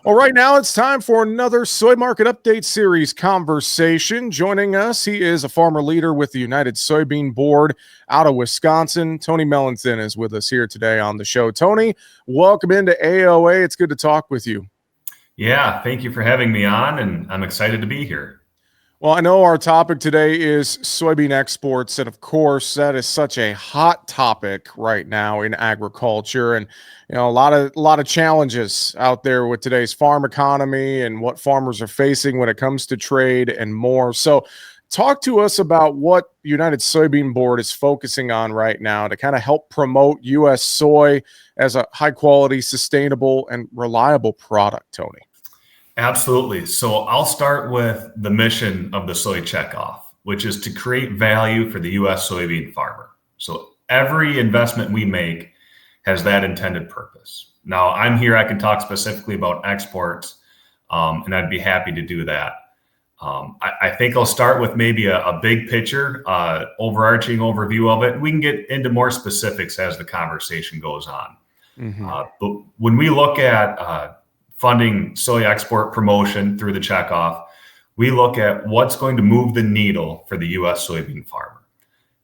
Well, right now it's time for another Soy Market Update Series conversation. Joining us, he is a farmer leader with the United Soybean Board out of Wisconsin. Tony Mellington is with us here today on the show. Tony, welcome into AOA. It's good to talk with you. Yeah, thank you for having me on, and I'm excited to be here. Well, I know our topic today is soybean exports, and of course, that is such a hot topic right now in agriculture, and a lot of challenges out there with today's farm economy and what farmers are facing when it comes to trade and more. So, talk to us about what United Soybean Board is focusing on right now to kind of help promote U.S. soy as a high quality, sustainable, and reliable product, Tony. Absolutely. So I'll start with the mission of the Soy Checkoff, which is to create value for the U.S. soybean farmer. So every investment we make has that intended purpose. Now, I'm here, I can talk specifically about exports, and I'd be happy to do that. I think I'll start with maybe a big picture, overarching overview of it. We can get into more specifics as the conversation goes on. But when we look at funding soy export promotion through the Checkoff, we look at what's going to move the needle for the U.S. soybean farmer.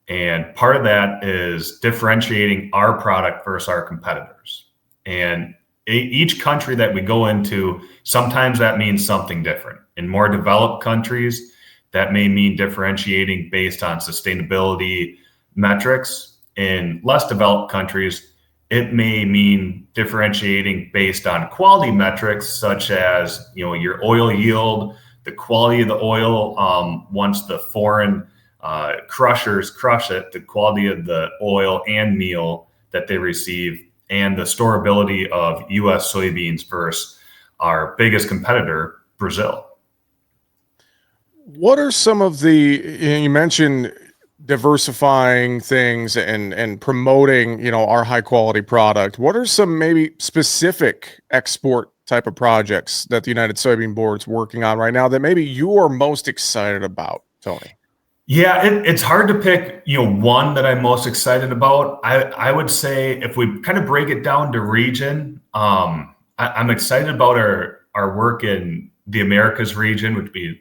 And part of that is differentiating our product versus our competitors. And each country that we go into, sometimes that means something different. In more developed countries, that may mean differentiating based on sustainability metrics. In less developed countries, it may mean differentiating based on quality metrics, such as your oil yield, the quality of the oil once the foreign crushers crush it, the quality of the oil and meal that they receive, and the storability of U.S. soybeans versus our biggest competitor, Brazil. What are some of you mentioned diversifying things and promoting, our high quality product. What are some maybe specific export type of projects that the United Soybean Board's working on right now that maybe you are most excited about, Tony? Yeah, it's hard to pick, one that I'm most excited about. I would say if we kind of break it down to region, I'm excited about our work in the Americas region, which would be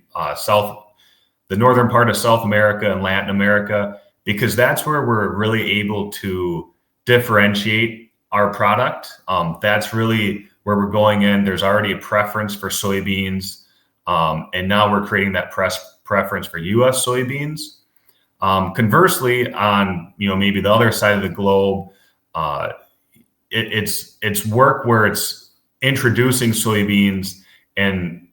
the northern part of South America and Latin America, because that's where we're really able to differentiate our product. That's really where we're going in. There's already a preference for soybeans, and now we're creating that preference for U.S. soybeans. Conversely, on maybe the other side of the globe, it's work where it's introducing soybeans and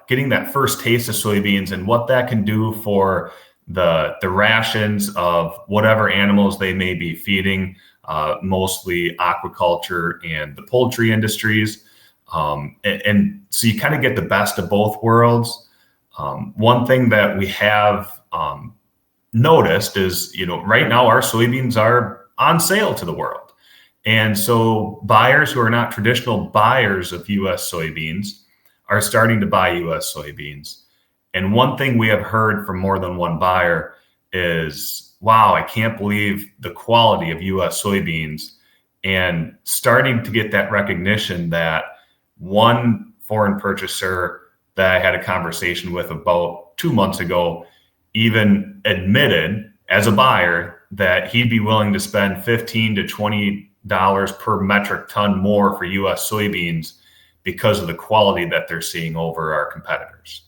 getting that first taste of soybeans and what that can do for the rations of whatever animals they may be feeding, mostly aquaculture and the poultry industries. And so you kind of get the best of both worlds. One thing that we have noticed is, right now our soybeans are on sale to the world. And so buyers who are not traditional buyers of U.S. soybeans are starting to buy U.S. soybeans. And one thing we have heard from more than one buyer is, wow, I can't believe the quality of U.S. soybeans, and starting to get that recognition that one foreign purchaser that I had a conversation with about 2 months ago even admitted as a buyer that he'd be willing to spend $15 to $20 per metric ton more for U.S. soybeans because of the quality that they're seeing over our competitors.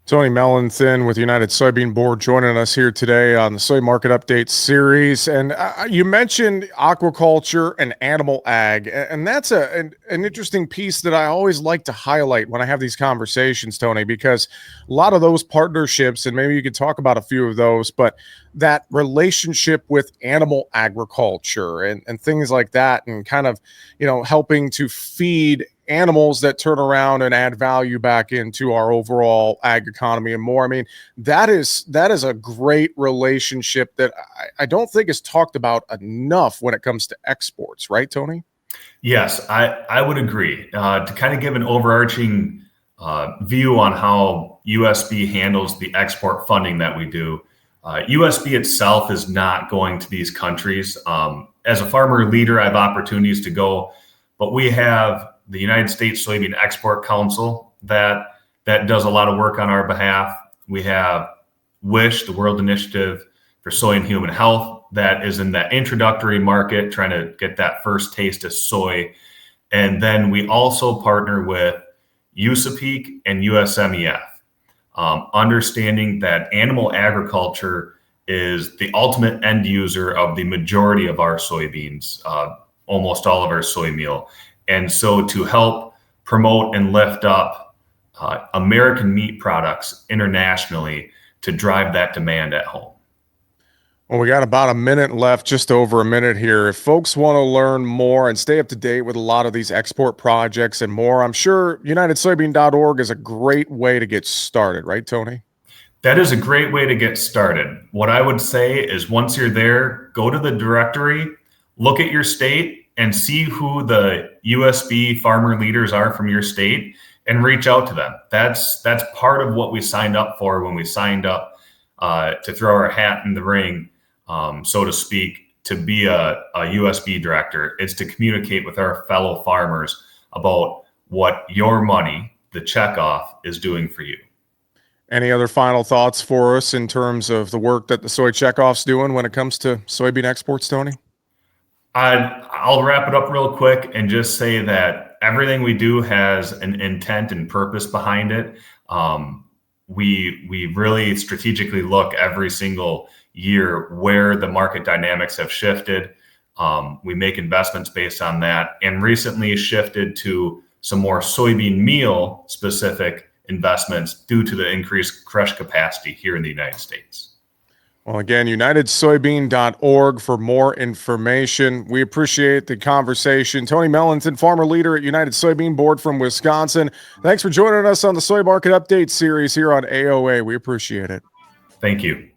Tony Mellington with the United Soybean Board joining us here today on the Soy Market Update series. And you mentioned aquaculture and animal ag, and that's an interesting piece that I always like to highlight when I have these conversations, Tony, because a lot of those partnerships, and maybe you could talk about a few of those, but that relationship with animal agriculture and things like that, and kind of, helping to feed animals that turn around and add value back into our overall ag economy and more. I mean, that is a great relationship that I don't think is talked about enough when it comes to exports, right, Tony? Yes, I would agree. To kind of give an overarching view on how USB handles the export funding that we do, USB itself is not going to these countries. As a farmer leader, I have opportunities to go, but we have the United States Soybean Export Council that does a lot of work on our behalf. We have WISH, the World Initiative for Soy and Human Health, that is in that introductory market, trying to get that first taste of soy. And then we also partner with USAPEC and USMEF, understanding that animal agriculture is the ultimate end user of the majority of our soybeans, almost all of our soy meal. And so to help promote and lift up American meat products internationally to drive that demand at home. Well, we got about a minute left, just over a minute here. If folks want to learn more and stay up to date with a lot of these export projects and more, I'm sure UnitedSoybean.org is a great way to get started, right, Tony? That is a great way to get started. What I would say is once you're there, go to the directory, look at your state, and see who the USB farmer leaders are from your state and reach out to them. That's part of what we signed up for when we signed up to throw our hat in the ring, so to speak, to be a USB director. Is to communicate with our fellow farmers about what your money, the checkoff, is doing for you. Any other final thoughts for us in terms of the work that the Soy Checkoff's doing when it comes to soybean exports, Tony? I'll wrap it up real quick and just say that everything we do has an intent and purpose behind it. We really strategically look every single year where the market dynamics have shifted. We make investments based on that, and recently shifted to some more soybean meal specific investments due to the increased crush capacity here in the United States. Well, again, UnitedSoybean.org for more information. We appreciate the conversation. Tony Mellenson, farmer leader at United Soybean Board from Wisconsin. Thanks for joining us on the Soy Market Update series here on AOA. We appreciate it. Thank you.